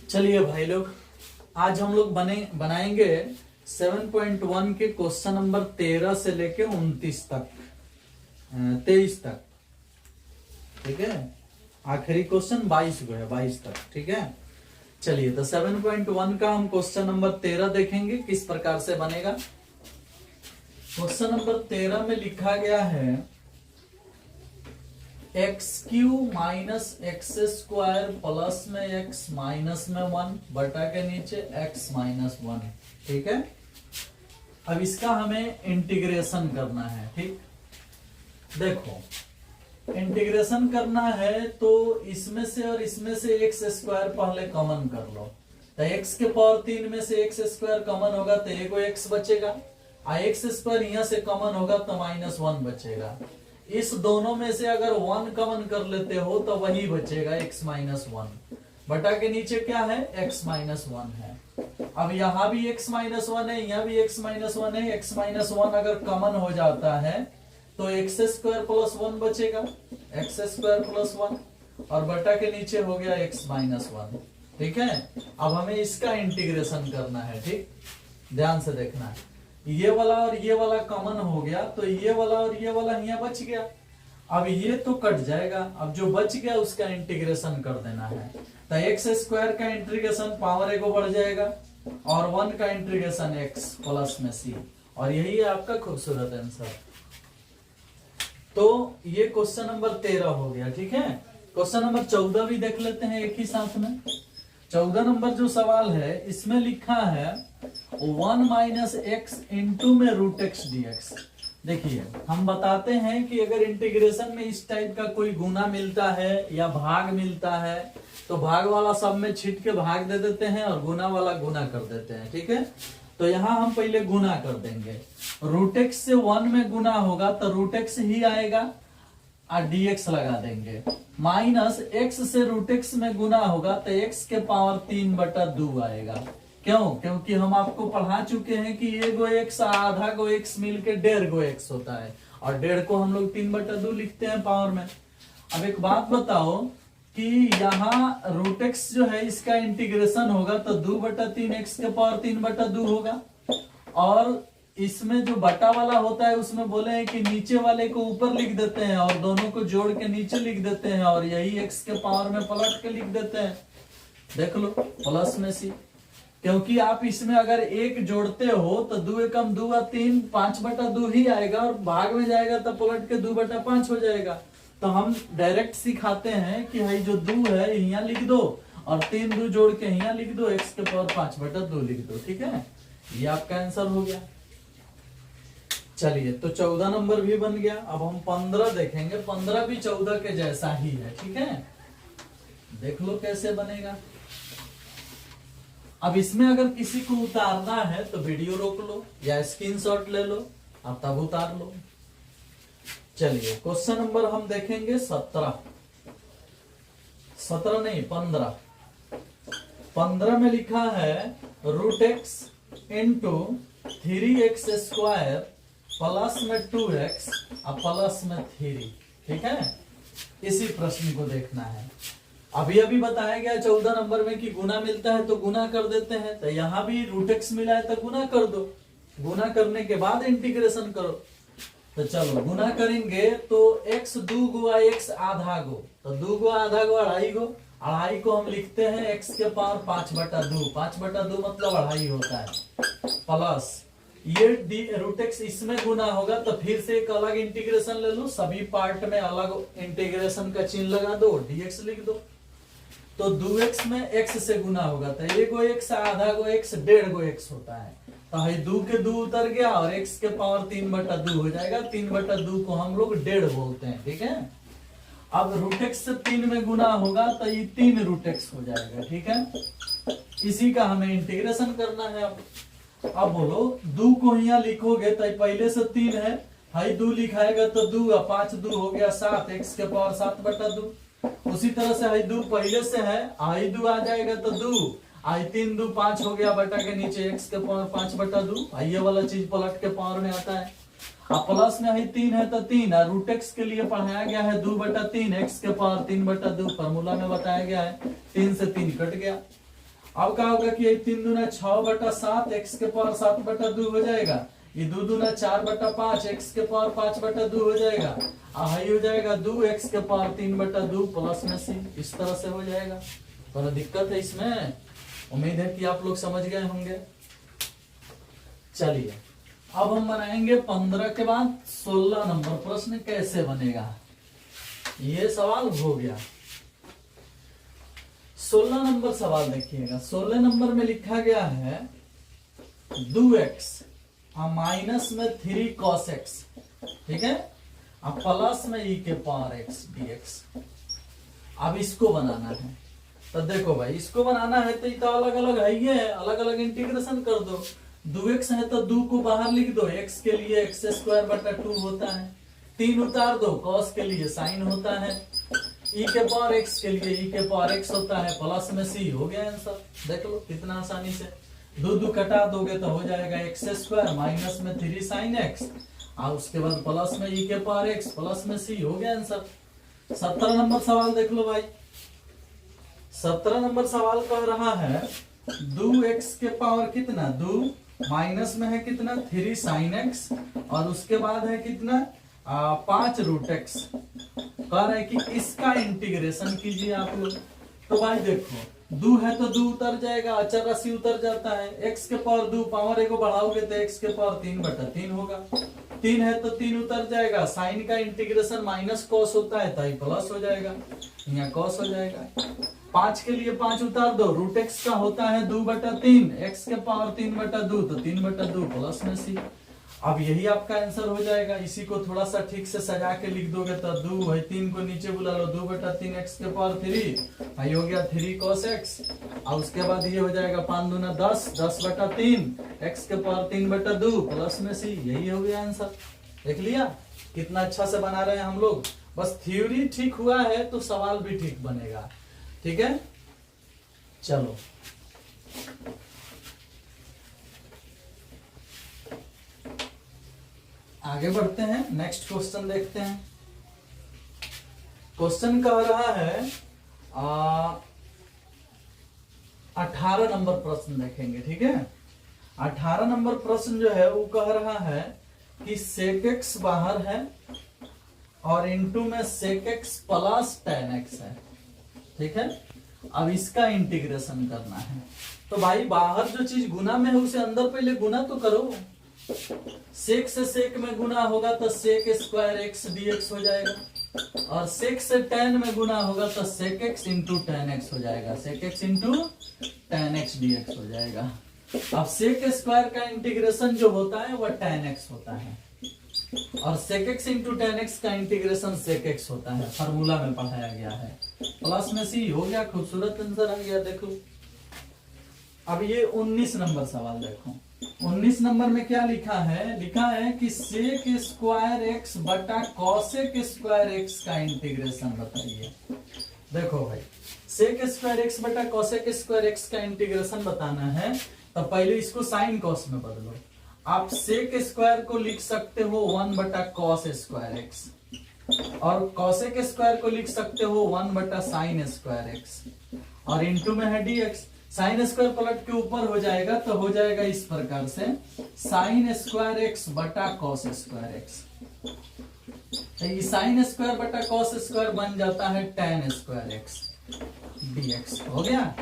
चलिए भाई लोग, आज हम लोग बनाएंगे 7.1 के क्वेश्चन नंबर 13 से लेके 29 तक 23 तक। ठीक है, आखिरी क्वेश्चन 22 को है, 22 तक। ठीक है, चलिए तो 7.1 का हम क्वेश्चन नंबर 13 देखेंगे किस प्रकार से बनेगा। क्वेश्चन नंबर 13 में लिखा गया है x³ minus x square plus में x माइनस में 1 बटा के नीचे x माइनस 1। ठीक है, अब इसका हमें इंटीग्रेशन करना है। ठीक, देखो इंटीग्रेशन करना है तो इसमें से और इसमें से एक्स स्क्वायर पहले कॉमन कर लो। तो x के पावर 3 में से एक्स स्क्वायर कॉमन होगा तो एगो x बचेगा, एक्स स्क्वायर यहां से कॉमन होगा तो -1 बचेगा। इस दोनों में से अगर 1 कॉमन कर लेते हो तो वही बचेगा x माइनस 1 बटा के नीचे क्या है x माइनस 1 है। अब यहाँ भी x माइनस 1 है, यहाँ भी x माइनस 1 है। x माइनस 1 अगर कॉमन हो जाता है तो एक्स स्क्वायर प्लस 1 बचेगा, एक्स स्क्वायर प्लस 1 और बटा के नीचे हो गया x माइनस 1। ठीक है, अब हमें इसका इंटीग्रेशन करना है। ठीक, ध्यान से देखना है, ये वाला और ये वाला कॉमन हो गया तो ये वाला और ये वाला यहाँ बच गया। अब ये तो कट जाएगा, अब जो बच गया उसका इंटीग्रेशन कर देना है। तो एक्स स्क्वायर का इंटीग्रेशन पावर एगो बढ़ जाएगा और 1 का इंटीग्रेशन x प्लस में c, और यही है आपका खूबसूरत आंसर। तो ये क्वेश्चन नंबर 13 हो गया। ठीक है, क्वेश्चन नंबर 14 भी देख लेते हैं एक ही साथ में। 14 नंबर जो सवाल है इसमें लिखा है 1 माइनस एक्स इंटू में रूट एक्स dx। देखिए, हम बताते हैं कि अगर इंटीग्रेशन में इस टाइप का कोई गुना मिलता है या भाग मिलता है तो भाग वाला सब में छीट के भाग दे देते हैं और गुना वाला गुना कर देते हैं। ठीक है, तो यहाँ हम पहले गुना कर देंगे। रूट एक्स से 1 में गुना होगा तो रूट एक्स ही आएगा और dx लगा देंगे। माइनस x से रूट एक्स में गुना होगा तो x के पावर 3/2 आएगा। क्यों? क्योंकि हम आपको पढ़ा चुके हैं कि एगो x आधा गो x मिलके 1.5 गो x होता है और 1.5 को हम लोग 3/2 लिखते हैं पावर में। अब एक बात बताओ कि यहाँ रूट एक्स जो है इसका इंटीग्रेशन होगा तो 2/3 x के पावर 3/2 होगा, और इसमें जो बटा वाला होता है उसमें बोले हैं कि नीचे वाले को ऊपर लिख देते हैं और दोनों को जोड़ के नीचे लिख देते हैं और यही x के पावर में पलट के लिख देते हैं। देख लो प्लस में c, क्योंकि आप इसमें अगर 1 जोड़ते हो तो 2 एकम 2 और 3 5/2 ही आएगा और भाग में जाएगा तो पलट के 2/5 हो जाएगा। तो हम डायरेक्ट सिखाते हैं कि भाई जो 2 है यहाँ लिख दो और 3 2 जोड़ के यहाँ लिख दो, x के पावर 5/2 लिख दो। ठीक है, ये आपका आंसर हो गया। चलिए, तो 14 नंबर भी बन गया। अब हम 15 देखेंगे। 15 भी 14 के जैसा ही है। ठीक है, देख लो कैसे बनेगा। अब इसमें अगर किसी को उतारना है तो वीडियो रोक लो या स्क्रीनशॉट ले लो, अब तब उतार लो। चलिए, क्वेश्चन नंबर हम देखेंगे 17 नहीं 15। 15 में लिखा है root x into 3x square plus में 2x और प्लस में 3। ठीक है, इसी प्रश्न को देखना है। अभी अभी बताया गया 14 नंबर में कि गुना मिलता है तो गुना कर देते हैं, तो यहाँ भी रूट एक्स मिला है तो गुना कर दो। गुना करने के बाद इंटीग्रेशन करो। तो चलो गुना करेंगे तो x 2 गुआ x आधा गो, तो 2 गो आधा गो 2.5 गो। 2.5 को हम लिखते हैं x के पावर 5/2। 5/2 मतलब 2.5 होता है। प्लस ये रूट एक्स इसमें गुना होगा तो फिर से एक अलग इंटीग्रेशन ले लो, सभी पार्ट में अलग इंटीग्रेशन का चिन्ह लगा दो, dx लिख दो। तो 2x में x से गुना होगा तो एगो x आधा गो x 1.5 गो x होता है। तो 2 के 2 उतर गया और x के पावर 3/2 हो जाएगा। 3/2 को हम लोग 1.5 बोलते हैं। ठीक है, अब रूट एक्स से 3 में गुना होगा तो ये 3 रूट एक्स हो जाएगा। ठीक है, इसी का हमें इंटीग्रेशन करना है। अब बोलो 2 को यहाँ लिखोगे तो पहले से 3 है, 2 लिखाएगा तो 2 और 5 2 हो गया 7, x के पावर 7/2। उसी तरह से 2 पहले से है, 2 आ जाएगा तो 2, 3 2 5 हो गया बटा के नीचे x के पावर 5/2। ये वाला चीज पलट के पावर में आता है। अब प्लस में 3 है तो 3, और रूट एक्स के लिए पढ़ाया गया है 2/3, x के पावर 3/2 फॉर्मूला में बताया गया है। 3 से 3 कट गया। अब क्या होगा कि 3 दूना 6/7 x के पावर 7/2 हो जाएगा। ये 2 दूना 4/5 x के पावर 5/2 हो जाएगा। हाई हो जाएगा 2 x के पावर 3/2 प्लस में c। इस तरह से हो जाएगा। थोड़ा दिक्कत है इसमें, उम्मीद है कि आप लोग समझ गए होंगे। चलिए अब हम बनाएंगे 15 के बाद 16 नंबर प्रश्न कैसे बनेगा। ये सवाल हो गया। 16 नंबर सवाल देखिएगा। 16 नंबर में लिखा गया है 2x माइनस में 3 cos x, ठीक है, अब प्लस में e के पावर x dx। अब इसको बनाना है। तो देखो भाई, इसको बनाना है तो ये तो अलग अलग है, ये अलग अलग इंटीग्रेशन कर दो। 2x है तो 2 को बाहर लिख दो, x के लिए x²/2 होता है। 3 उतार दो, cos के लिए sin होता है। e के पावर x के लिए e के पावर x होता है, प्लस में c। हो गया आंसर। देख लो कितना आसानी से। 2 कटा दोगे तो हो जाएगा x² माइनस में 3 sin x, और उसके बाद प्लस में e के पावर x प्लस में c। हो गया आंसर। 17 नंबर सवाल देख लो भाई। 17 नंबर सवाल कह रहा है 2x के पावर कितना 2 माइनस में है कितना 3 sin x, और उसके बाद है कितना 5√x। कह रहा है कि इसका इंटीग्रेशन कीजिए आप लोग। तो भाई देखो 2 है तो 2 उतर जाएगा, अचर राशि उतर जाता है। x के पावर 2 पावर को बढ़ाओगे तो x के पावर 3/3 होगा। 3 है तो 3 उतर जाएगा। साइन का इंटीग्रेशन माइनस कॉस होता है, तो ये प्लस हो जाएगा, यहाँ कॉस हो जाएगा। 5 के लिए 5 उतार दो, √x का होता है 2/3, x के पावर 3/2 तो 3/2 प्लस में c। अब यही आपका आंसर हो जाएगा। इसी को थोड़ा सा ठीक से सजा के लिख दोगे तो 2 है, 3 को नीचे बुला लो, 2/3 x के पावर 3, ये हो गया 3 cos x। और उसके बाद ये हो जाएगा 5 दूना 10, 10/3 x के पावर 3/2 प्लस में c। यही हो गया आंसर। देख लिया कितना अच्छा से बना रहे हैं हम लोग। बस थ्योरी ठीक हुआ है तो सवाल भी ठीक बनेगा। ठीक है, चलो आगे बढ़ते हैं। नेक्स्ट क्वेश्चन देखते हैं। क्वेश्चन कह रहा है 18 नंबर प्रश्न देखेंगे। ठीक है, 18 नंबर प्रश्न जो है वो कह रहा है कि sec x बाहर है और इनटू में sec x plus tan x है। ठीक है, अब इसका इंटीग्रेशन करना है। तो भाई बाहर जो चीज गुना में है उसे अंदर पहले गुना तो करो। सेक से सेक में गुना होगा तो sec² x dx हो जाएगा, और सेक से tan में गुना होगा तो sec x इंटू tan x हो जाएगा, sec x इंटू tan x dx हो जाएगा। अब sec² का इंटीग्रेशन जो होता है वह tan x होता है, और sec x इंटू tan x का इंटीग्रेशन sec x होता है। फार्मूला में पढ़ाया गया है। प्लस में c हो गया। खूबसूरत आंसर आ गया। देखो अब ये 19 नंबर सवाल देखो। 19 नंबर में क्या लिखा है? लिखा है कि sec² x बटा cosec² x का इंटीग्रेशन बताइए। देखो भाई sec² x बटा cosec² x का इंटीग्रेशन बताना है तो पहले इसको साइन कॉस में बदलो। आप sec² को लिख सकते हो 1/cos² x, और cosec² को लिख सकते हो 1/sin² x, और इंटू में है dx। sin² पलट के ऊपर हो जाएगा तो हो जाएगा इस प्रकार से sin² x बटा cos² x। ये sin² बटा cos² बन जाता है tan² x dx। हो गया।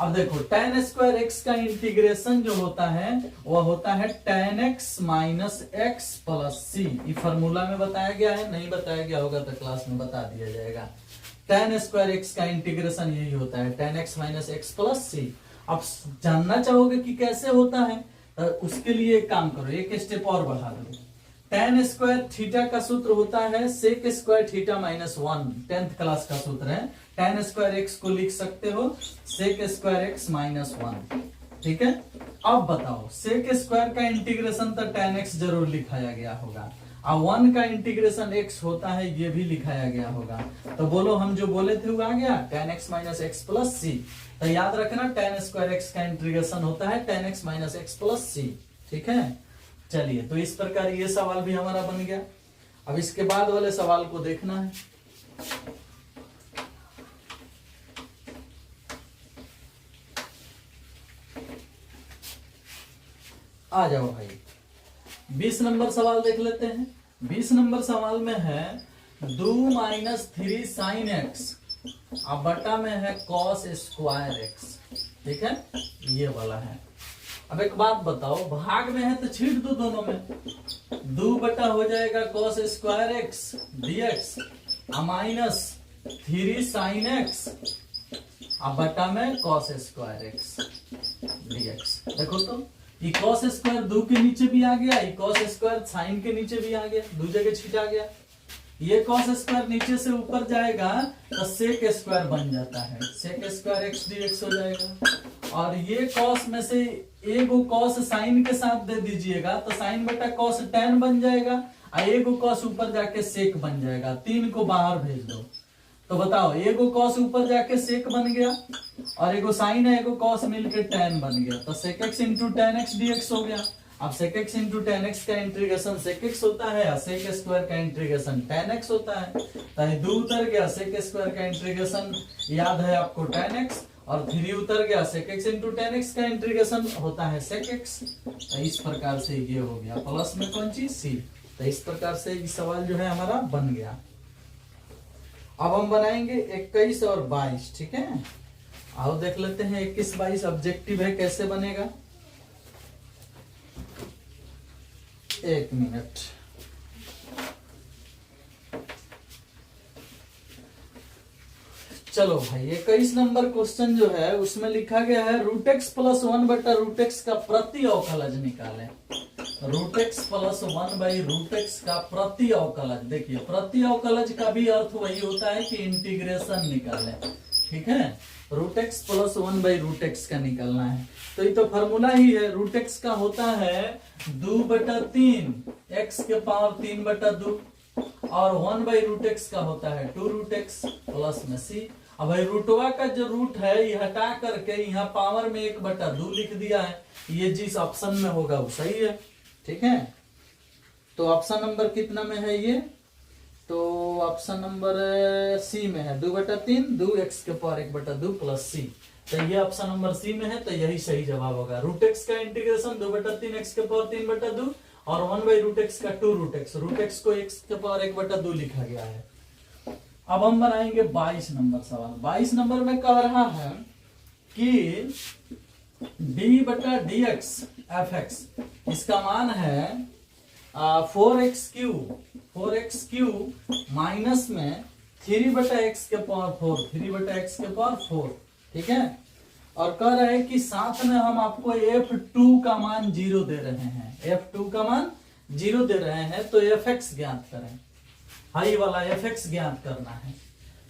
अब देखो tan² x का इंटीग्रेशन जो होता है वह होता है tan x minus x plus c। ये फार्मूला में बताया गया है, नहीं बताया गया होगा तो क्लास में बता दिया जाएगा। tan² x का इंटीग्रेशन यही होता है tan x minus x plus c। अब जानना चाहोगे कि कैसे होता है तो उसके लिए एक काम करो, एक स्टेप और बढ़ा दो। tan² थीटा का सूत्र होता है sec² theta minus 1, 10th class का सूत्र है। tan² x को लिख सकते हो sec² x माइनस 1। ठीक है, अब बताओ sec² का इंटीग्रेशन तो tan x जरूर लिखाया गया होगा, और 1 का इंटीग्रेशन x होता है ये भी लिखाया गया होगा। तो बोलो हम जो बोले थे वो आ गया tan x minus x plus c। तो याद रखना tan² x का इंटीग्रेशन होता है tan x minus x plus c। ठीक है, चलिए तो इस प्रकार ये सवाल भी हमारा बन गया। अब इसके बाद वाले सवाल को देखना है। आ जाओ भाई 20 नंबर सवाल देख लेते हैं। 20 नंबर सवाल में है 2 माइनस 3 साइन एक्स अब बटा में है कॉस स्क्वायर एक्स। ठीक है, ये वाला है। अब एक बात बताओ, भाग में है तो छीट दो दोनों में। 2 बटा हो जाएगा cos square x dx minus 3 sine x अब बटा में कॉस स्क्वायर एक्स डीएक्स। देखो तो ये कॉस स्क्वायर 2 के नीचे भी आ गया, ये कॉस स्क्वायर साइन के नीचे भी आ गया, 2 जगह छिटा गया। ये कॉस स्क्वायर नीचे से ऊपर जाएगा तो सेक स्क्वायर बन जाता है, सेक स्क्वायर एक्स डीएक्स हो जाएगा। और ये कॉस में से एक कॉस साइन के साथ दे दीजिएगा तो साइन बटा कॉस tan बन जाएगा, और एक कॉस ऊपर जाके सेक बन जाएगा। 3 को बाहर भेज दो तो बताओ, एक कॉस ऊपर जाके सेक बन गया और एक साइन है, एक कॉस मिलके tan बन गया, तो sec x into tan x dx हो गया। अब sec x इंटू tan x का इंटीग्रेशन sec x होता है, sec स्क्वायर का इंटीग्रेशन tan x होता है। तो 2 उतर गया, sec स्क्वायर का इंटीग्रेशन याद है आपको tan x, और 3 उतर गया, sec x इंटू tan x का इंटीग्रेशन होता है sec x। तो इस प्रकार से ये हो गया, प्लस में कौन चीज c। तो इस प्रकार से ये सवाल जो है हमारा बन गया। अब हम बनाएंगे 21 और 22। ठीक है, आओ देख लेते हैं 21 22 ऑब्जेक्टिव है, कैसे बनेगा। 1 मिनट। चलो भाई 21 नंबर क्वेश्चन जो है उसमें लिखा गया है रूट एक्स प्लस 1 बटा रूट एक्स का प्रति अवकलज निकालें। Root x plus 1 by root x का प्रति अवकलज। देखिए प्रति अवकलज का भी अर्थ वही होता है कि इंटीग्रेशन निकालें। ठीक है, root x plus 1 by root x का निकालना है। तो ये तो फॉर्मूला ही है, रूट एक्स का होता है 2 बटा 3 एक्स के पावर 3 बटा 2, और 1 बाई रूट एक्स का होता है 2 रूट एक्स प्लस में सी। अब भाई रूटवा का जो रूट है ये हटा करके यहाँ पावर में 1 बटा 2 लिख दिया है, ये जिस ऑप्शन में होगा वो सही है। ठीक है, तो ऑप्शन नंबर कितना में है ये, तो ऑप्शन नंबर सी में है 2 बटा 3 2 एक्स के पावर 1 बटा 2 प्लस सी। तो ये ऑप्शन नंबर सी में है, तो यही सही जवाब होगा। रूट एक्स का इंटीग्रेशन 2 बटा 3 एक्स के पावर 3 बटा 2 और 1 बाई रूट एक्स का 2 रूट एक्स। रूट एक्स को एक्स के पावर 1 बटा 2 लिखा गया है। अब हम बनाएंगे 22 नंबर सवाल। 22 नंबर में कह रहा है कि d बटा डी एक्स एफ एक्स, इसका मान है 4x क्यूब माइनस में 3 बटा एक्स के पावर 4, 3 बटा एक्स के पावर 4। ठीक है, और कह रहे हैं कि साथ में हम आपको f2 का मान 0 दे रहे हैं, f2 का मान 0 दे रहे हैं, तो fx ज्ञात करें। हाई वाला fx ज्ञात करना है।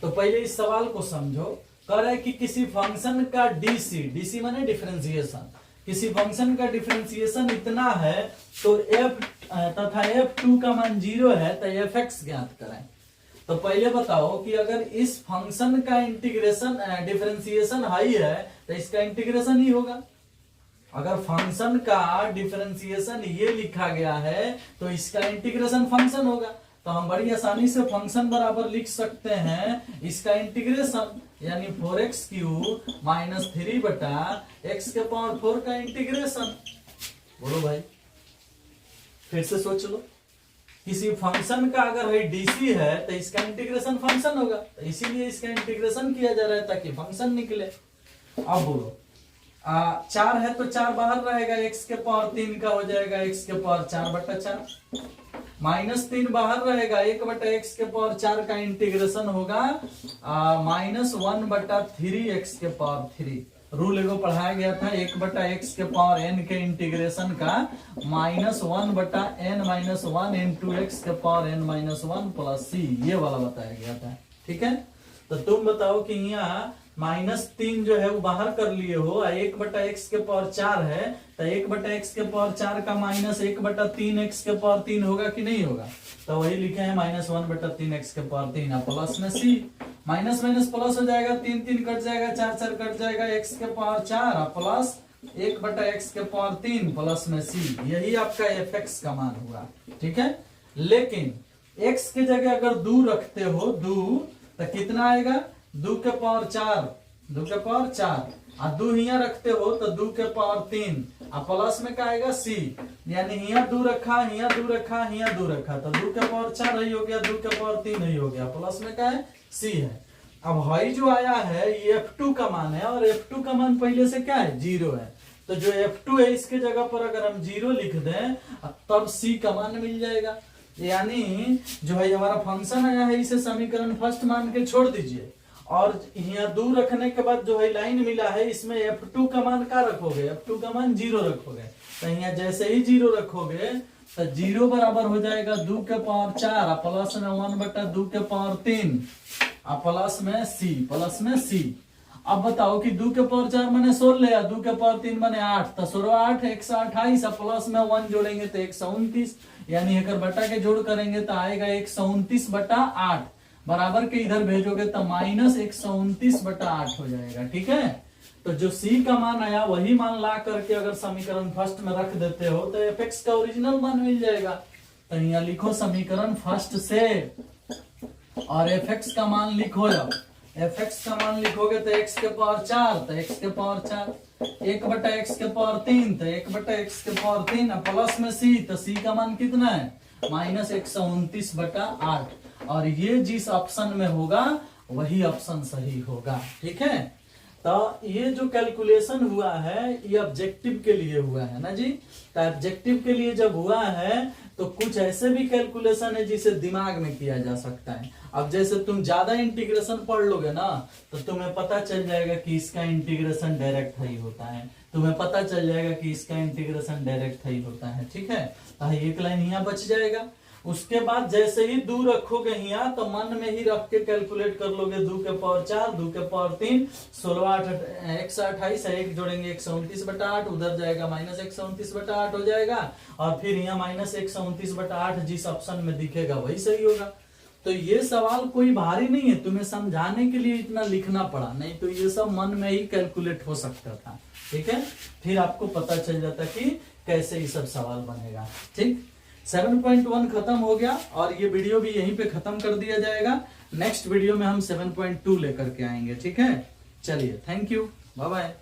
तो पहले इस सवाल को समझो। कह रहे हैं कि किसी फंक्शन का डीसी माने डिफरेंशिएशन, किसी फंक्शन का डिफरेंशिएशन इतना है तो f तथा f2 का मान 0 है, तो fx ज्ञात करें। तो पहले बताओ कि अगर इस फंक्शन का इंटीग्रेशन डिफरेंशिएशन हाई है तो इसका इंटीग्रेशन ही होगा। अगर फंक्शन का डिफरेंशिएशन ये लिखा गया है तो इसका इंटीग्रेशन फंक्शन होगा। तो हम बड़ी आसानी से फंक्शन बराबर लिख सकते हैं इसका इंटीग्रेशन, यानी 4x क्यूब माइनस 3 बटा एक्स के पावर 4 का इंटीग्रेशन। बोलो भाई, फिर से सोच लो। किसी फंक्शन का अगर है डीसी है तो इसका इंटीग्रेशन फंक्शन होगा, तो इसीलिए इसका इंटीग्रेशन किया जा रहा है ताकि फंक्शन निकले। अब बोलो 4 है तो 4 बाहर रहेगा, x के पावर 3 का हो जाएगा x के पावर 4 बटा 4, माइनस 3 बाहर रहेगा, 1 बटा एक्स के पावर 4 का इंटीग्रेशन होगा माइनस 1 बटा 3 एक्स के पावर 3। रूल एगो पढ़ाया गया था 1 बटा एक्स के पावर n के इंटीग्रेशन का माइनस 1 बटा n माइनस 1 इंटू एक्स के पावर n माइनस 1 प्लस सी, ये वाला बताया गया था। ठीक है, तो तुम बताओ कि यहाँ माइनस 3 जो है वो बाहर कर लिए हो, 1 बटा एक्स के पावर 4 है, तो 1 बटा एक्स के पावर 4 का माइनस 1 बटा 3 एक्स के पावर 3 होगा कि नहीं होगा। तो वही लिखे हैं माइनस 1 बटा 3 एक्स के पावर 3 प्लस में सी, माइनस माइनस प्लस हो जाएगा, 3 3 कट जाएगा, 4 4 कट जाएगा, एक्स के पावर 4 प्लस 1 बटा एक्स के पावर 3 प्लस में सी। यही आपका एफ एक्स का मान हुआ। ठीक है, लेकिन एक्स की जगह अगर 2 रखते हो 2 तो कितना आएगा, 2 के पावर 4 2 के पावर 4 और 2 हिया रखते हो तो 2 के पावर 3 और प्लस में क्या आएगा c, यानी हिया 2 रखा, हिया 2 रखा, हिया 2 रखा तो 2 के पावर 4 ही हो गया, 2 के पावर 3 ही हो गया, प्लस में क्या है c है। अब हाई जो आया है ये F2 का मान है और F2 का मान पहले से क्या है 0 है, तो जो F2 है इसके जगह पर अगर हम 0 लिख दें तब c का मान मिल जाएगा। यानी जो है हमारा फंक्शन आया है इसे समीकरण फर्स्ट मान के छोड़ दीजिए और यहाँ 2 रखने के बाद जो है लाइन मिला है इसमें F2 का मान क्या रखोगे, F2 का मान 0 रखोगे, तो यहाँ जैसे ही 0 रखोगे तो 0 बराबर हो जाएगा 2 के पावर 4 प्लस में 1/2 के पावर 3 प्लस में c। अब बताओ कि 2 के पावर 4 मैंने 16, 2 के पावर 3 मैंने 8, तो 16 8 128 प्लस में 1 जोड़ेंगे तो 129, यानी एक बटा के जोड़ करेंगे तो आएगा 129/8 बराबर के इधर भेजोगे तो माइनस 129/8 हो जाएगा। ठीक है, तो जो c का मान आया वही मान ला करके अगर समीकरण फर्स्ट में रख देते हो तो fx का ओरिजिनल मान मिल जाएगा। तो यहाँ लिखो समीकरण फर्स्ट से और fx का मान लिखो, जब fx का मान लिखोगे तो x के पावर 4 तो x के पावर 4 1/x के पावर 3 तो 1/x के पावर 3 प्लस में c, तो c का मान कितना है माइनस 129/8 और ये जिस ऑप्शन में होगा वही ऑप्शन सही होगा। ठीक है, तो ये जो कैलकुलेशन हुआ है ये ऑब्जेक्टिव के लिए हुआ है ना जी, तो ऑब्जेक्टिव के लिए जब हुआ है तो कुछ ऐसे भी कैलकुलेशन है जिसे दिमाग में किया जा सकता है। अब जैसे तुम ज्यादा इंटीग्रेशन पढ़ लोगे ना तो तुम्हें पता चल जाएगा कि इसका इंटीग्रेशन डायरेक्ट ही होता है, तुम्हें पता चल जाएगा कि इसका इंटीग्रेशन डायरेक्ट ही होता है। ठीक है, तो एक लाइन यहाँ बच जाएगा। उसके बाद जैसे ही 2 रखोगे यहाँ तो मन में ही रख के कैलकुलेट कर लोगे, 2 के पावर 4 2 के पावर 3 16 8 128 है, एक जोड़ेंगे 129/8 उधर जाएगा माइनस 129/8 हो जाएगा और फिर यहाँ माइनस 129/8 जिस ऑप्शन में दिखेगा वही सही होगा। तो ये सवाल कोई भारी नहीं है, तुम्हें समझाने के लिए इतना लिखना पड़ा, नहीं तो ये सब मन में ही कैलकुलेट हो सकता था। ठीक है, फिर आपको पता चल जाता कि कैसे ये सब सवाल बनेगा। ठीक, 7.1 खत्म हो गया और ये वीडियो भी यहीं पे खत्म कर दिया जाएगा। नेक्स्ट वीडियो में हम 7.2 लेकर के आएंगे। ठीक है, चलिए, थैंक यू, बाय बाय।